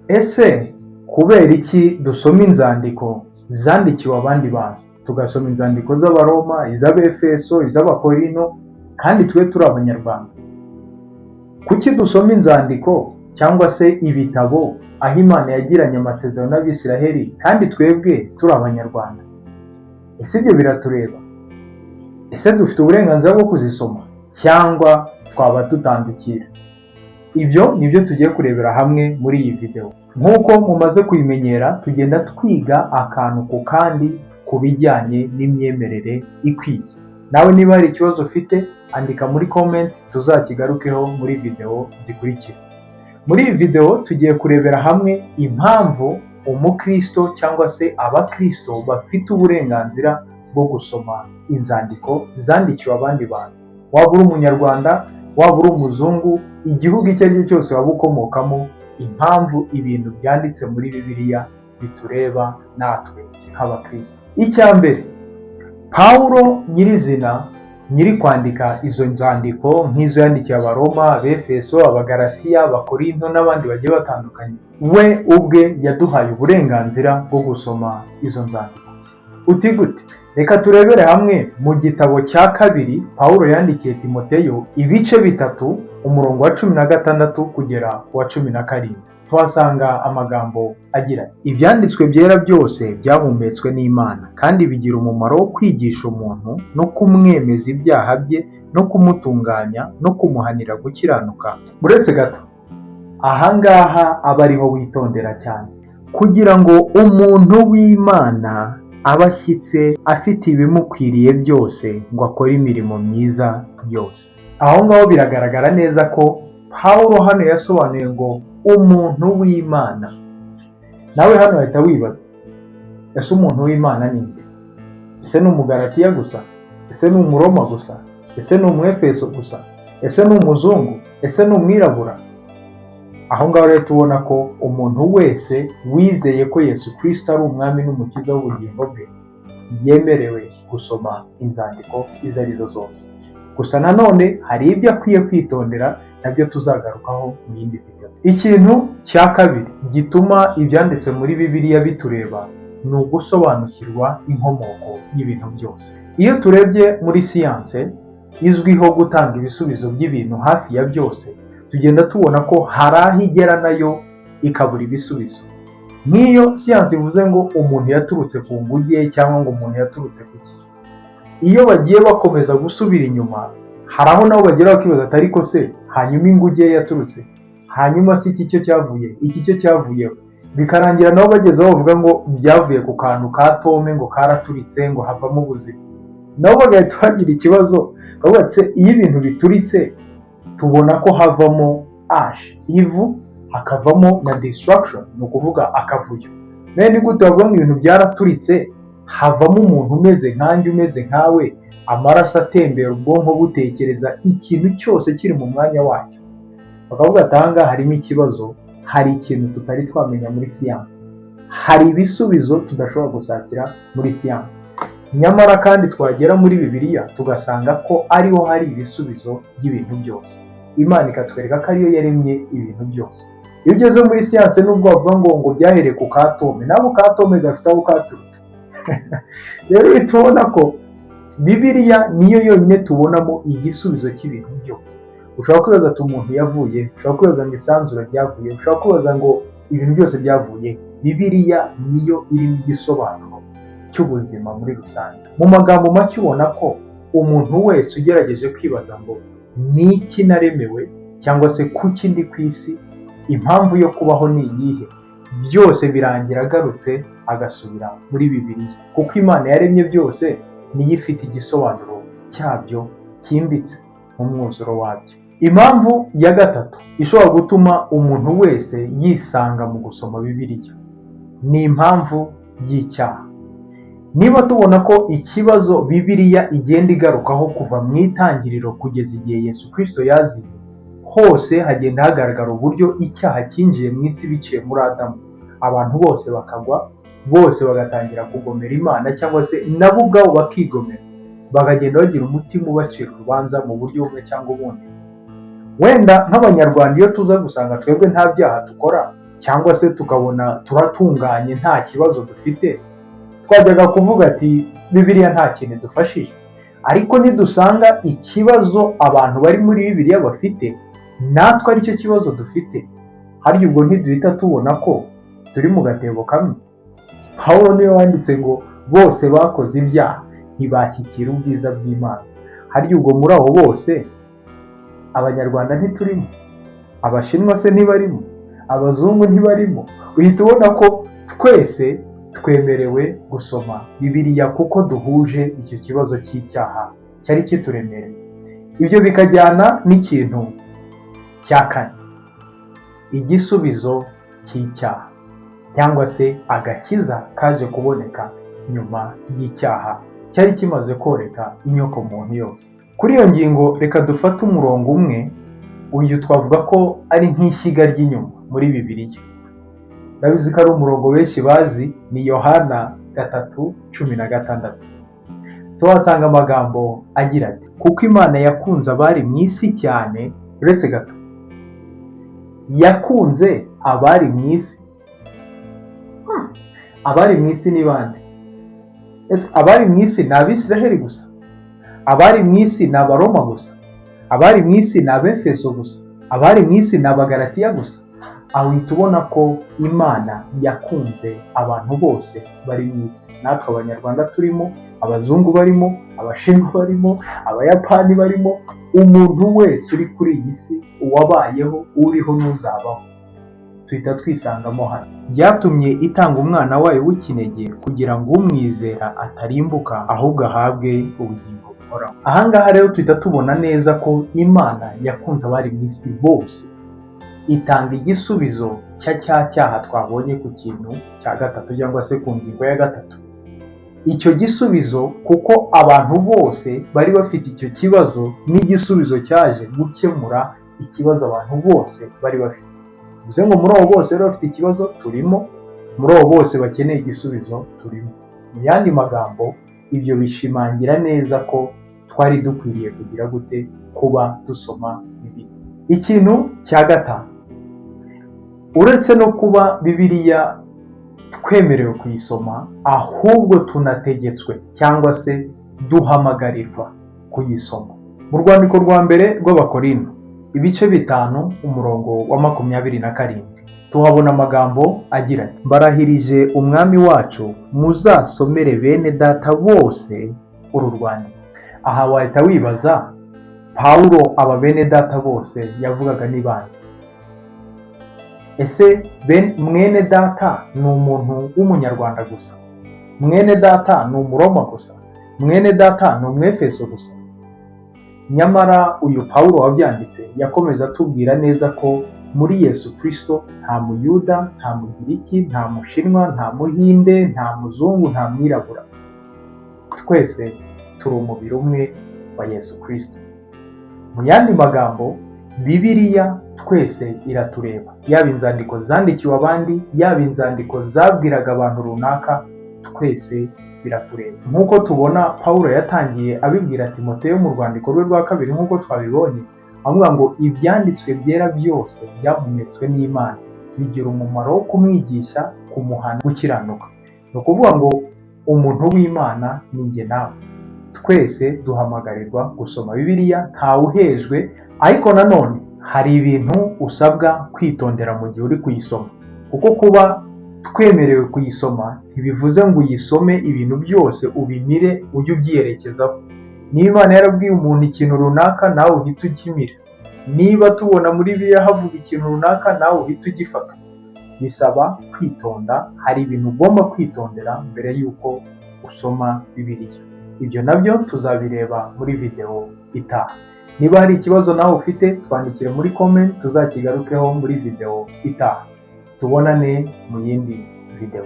Ese kubera iki dusoma inzandiko zandikiwe abandi bantu, tugasoma inzandiko z'Abaroma, iz'Abefeso, iz'Abakorino, kandi twe turi Abanyarwanda? Kuki dusoma inzandiko cyangwa se ibitabo aho Imana yagiranye amasezerano n'Abisiraheli kandi twebwe turi Abanyarwanda? Ese ibyo biratureba? Ese dufite uburenganzira bwo kuzisoma cyangwa twaba tutandukira? Ibyo nibyo tugiye kurebera hamwe muri iyi video. Nk'uko mumaze kuyimenyera, tugenda twiga akantu ku kandi ku bijyanye n'imyemerere ikwiye. Nawe niba hari ikibazo ufite, andika muri comment tuzakigarukeho muri video zikurikira. Muri iyi video tugiye kurebera hamwe impamvu umukristo cyangwa se abakristo bafite uburenganzira bwo gusoma inzandiko zandikiwe abandi bantu. Waba uri umunyarwanda, waba uri umuzungu, igihugu icyo ari cyo cyose waba ukomokamo, impamvu ibintu byanditse muri Bibiliya bitureba natwe nk'abakristo. Icya mbere, Pawulo nyirizina nyiri kwandika izo nzandiko nk'izo yandikiye Abaroma, Abefeso, Abagalatiya, Abakorinto n'abandi bagiye batandukanye, we ubwe yaduhaye uburenganzira bwo gusoma izo nzandiko. Uti gute? Reka turebere hamwe mu gitabo cya kabiri Pawulo yandikiye Timoteyo, ibice 3, umurongo wa 16 kugera ku wa 17. Tuhasanga amagambo agira: ibyanditswe byera byose byahumetswe n'Imana kandi bigira umumaro wo kwigisha umuntu no kumwemeza ibyaha bye no kumutunganya no kumuhanira gukiranuka. Uretse gato, ahangaha aba ariho witondera cyane, kugira ngo umuntu w'Imana aba ashyitse afite ibimukwiriye byose ngo akore imirimo myiza yose. Aho ngaho biragaragara neza ko Pawulo hano yasobanuye ngo umuntu w'Imana. Nawe hano ahita wibaza, ese umuntu w'Imana ni nde? Ese ni Umugalatiya gusa? Ese ni Umuroma gusa? Ese ni Umwefeso gusa? Ese ni umuzungu? Ese ni umwirabura? Aho ngaho rero tubona ko umuntu wese wizeye ko Yesu Kristo ari umwami n'umukiza w'ubugingo bwe yemerewe gusoma inzandiko izo arizo zose. Gusa nanone hari ibyo akwiye kwitondera, nabyo tuzagarukaho mu yindi video. Ikintu cya kabiri gituma ibyanditse muri Bibiliya bitureba ni ugusobanukirwa inkomoko y'ibintu byose. Iyo turebye muri siyanse izwiho gutanga ibisubizo by'ibintu hafi ya byose, tugenda tubona ko hari aho igera nayo ikabura ibisubizo. Nk'iyo siyanse ivuze ngo umuntu yaturutse ku nguge cyangwa ngo umuntu yaturutse ku ki, iyo bagiye bakomeza gusubira inyuma, hari aho nabo bagera bakibaza ati ariko se hanyuma inguge yaturutse, hanyuma si iki cyo cyavuye, iki cyo cyavuyeho, bikarangira nabo bagezeho bavuga ngo byavuye ku kantu ka atome ngo karaturitse ngo havamo ubuzima. Nabo bagahita bagira ikibazo bavuga ati iyo ibintu bituritse tubona ko havamo ash, ivu, hakavamo na destruction, ni ukuvuga akavuyo. Nawe ni gute bavuga ngo ibintu byaraturitse havamo umuntu umeze nkanjye, umeze nkawe, amaraso atembera, ubwonko butekereza, ikintu cyose kiri mu mwanya wacyo? Bakavuga ati ahangaha harimo ikibazo, hari ikintu tutari twamenya muri siyansi, hari ibisubizo tudashobora gusakira muri siyansi. Nyamara kandi twagera muri Bibiliya tugasanga ko ariho hari ibisubizo by'ibintu byose. Imana ikatwereka ko ariyo yaremye ibintu byose. Iyo ugeze muri siyansi nubwo bavuga ngo byahereye ku katome, nabo katome gafite aho katurutse. Rero tubona ko Bibiliya niyo yonyine tubonamo igisubizo cy'ibintu byose. Ushobora kwibaza ati umuntu yavuye, ushobora kwibaza ngo isanzura ryavuye, ushobora kwibaza ngo ibintu byose byavuye. Bibiliya niyo irimo igisobanuro cy'ubuzima muri rusange. Mu magambo make ubona ko umuntu wese ugerageje kwibaza ngo ni iki naremewe cyangwa se kuki ndi ku isi, impamvu yo kubaho ni iyihe, byose birangira agarutse agasubira muri Bibiliya, kuko Imana yaremye byose niyo ifite igisobanuro cyabyo cyimbitse mu mwuzuro wabyo. Impamvu ya gatatu ishobora gutuma umuntu wese yisanga mu gusoma Bibiliya ni impamvu y'icyaha. Niba tubona ko ikibazo Bibiliya igenda igarukaho kuva mu itangiriro kugeza igihe Yesu Kristo yaziye, hose hagenda hagaragara uburyo icyaha cyinjiye mu isi biciye muri Adamu. Abantu bose bakagwa, bose bagatangira kugomera Imana cyangwa se nabo ubwabo bakigomera, bakagenda bagira umutima ubacira urubanza mu buryo bumwe cyangwa ubundi. Wenda nk'Abanyarwanda iyo tuza gusanga twebwe nta byaha dukora, cyangwa se tukabona turatunganye nta kibazo dufite, twajyaga kuvuga ati Bibiliya nta kintu idufashije. Ariko nidusanga ikibazo abantu bari muri Bibiliya bafite natwe aricyo kibazo dufite, harya ubwo ntiduhita tubona ko turi mu gatebo kamwe? Pawulo niwe wanditse ngo bose bakoze ibyaha ntibashyikira ubwiza bw'Imana. Harya ubwo muri abo bose Abanyarwanda ntiturimo? Abashinwa se ntibarimo? Abazungu ntibarimo? Uhita ubona ko twese twemerewe gusoma Bibiliya kuko duhuje icyo kibazo cy'icyaha cyari kituremereye. Ibyo bikajyana n'ikintu cya kane, igisubizo cy'icyaha cyangwa se agakiza kaje kuboneka nyuma y'icyaha cyari kimaze koreka inyoko muntu yose. Kuri iyo ngingo reka dufate umurongo umwe, uyu twavuga ko ari nk'ishyiga ry'inyuma muri Bibiliya. Ndabizi ko ari umurongo benshi bazi, ni Yohana 3:16. Tuhasanga amagambo agira ati, kuko Imana yakunze abari mu isi cyane, uretse gato, yakunze abari mu isi. Abari mu isi ni bande? Ese abari mu isi ni Abisiraheli gusa? Abari mu isi ni Abaroma gusa? Abari mu isi ni Abefeso gusa? Abari mu isi ni Abagalatiya gusa? Aho uhita ubona ko Imana yakunze abantu bose bari mu isi. Natwe Abanyarwanda turimo, Abazungu barimo, Abashinwa barimo, Abayapani barimo, umuntu wese uri kuri iyi si, uwabayeho, uriho n'uzabaho, tuhita twisangamo hano. Byatumye itanga umwana wayo w'ikinege kugira ngo umwizera atarimbuka ahubwo ahabwe ubugingo buhoraho. Ahangaha rero tuhita tubona neza ko Imana yakunze abari mu isi bose, itanga igisubizo cya cyaha twabonye ku kintu cya gatatu cyangwa se ku ngingo ya gatatu. Icyo gisubizo kuko abantu bose bari bafite icyo kibazo, n'igisubizo cyaje gukemura ikibazo abantu bose bari bafite. Bivuze ngo muri abo bose rero bafite ikibazo turimo, muri abo bose bakeneye igisubizo turimo. Mu yandi magambo, ibyo bishimangira neza ko twari dukwiriye kugira gute kuba dusoma Bibiliya. Ikintu cya gatanu, uretse no kuba Bibiliya twemerewe kuyisoma, ahubwo tunategetswe cyangwa se duhamagarirwa kuyisoma. Mu rwandiko rwa mbere rw'Abakorinto, ibice 5 umurongo wa 27, tuhabona amagambo agira ati, mbarahirije umwami wacu muzasomere bene data bose uru rwandiko. Aha wahita wibaza, Pawulo aba bene data bose yavugaga ni bande? Ese mwene data ni umuntu w'umunyarwanda gusa? Mwene data ni umuroma gusa? Mwene data ni umwefeso gusa? Nyamara uyu Pawulo wabyanditse yakomeza atubwira neza ko muri Yesu Kristo nta muyuda, nta mugiriki, nta mushinwa, nta muhinde, nta muzungu, nta mwirabura. Twese turi umubiri umwe wa Yesu Kristo. Mu yandi magambo, Bibiliya twese iratureba, yaba inzandiko zandikiwe abandi, yaba inzandiko zabwiraga abantu runaka, twese biratureba. Nk'uko tubona Pawulo yatangiye abibwira Timoteyo mu rwandiko rwe rwa kabiri, nk'uko twabibonye, avuga ngo ibyanditswe byera byose byahumetswe n'Imana, bigira umumaro wo kumwigisha, kumuhana, gukiranuka. Ni ukuvuga ngo umuntu w'Imana ni njye nawe. Twese duhamagarirwa gusoma Bibiliya, ntawuhejwe, ariko nanone hari ibintu usabwa kwitondera mu gihe uri kuyisoma. Kuko kuba twemerewe kuyisoma ntibivuze ngo uyisome ibintu byose ubimire ujye ubyerekezaho. Niba Imana yarabwiye umuntu ikintu runaka, nawe uhita ukimira. Niba tubona muri Bibiliya havuga ikintu runaka, nawe uhita ugifata. Bisaba kwitonda, hari ibintu ugomba kwitondera mbere y'uko usoma Bibiliya. Ibyo nabyo tuzabireba muri video itaha. Niba hari ikibazo nawe ufite, twandikire muri comment, tuzakigarukeho muri video itaha. Tubonane mu yindi video.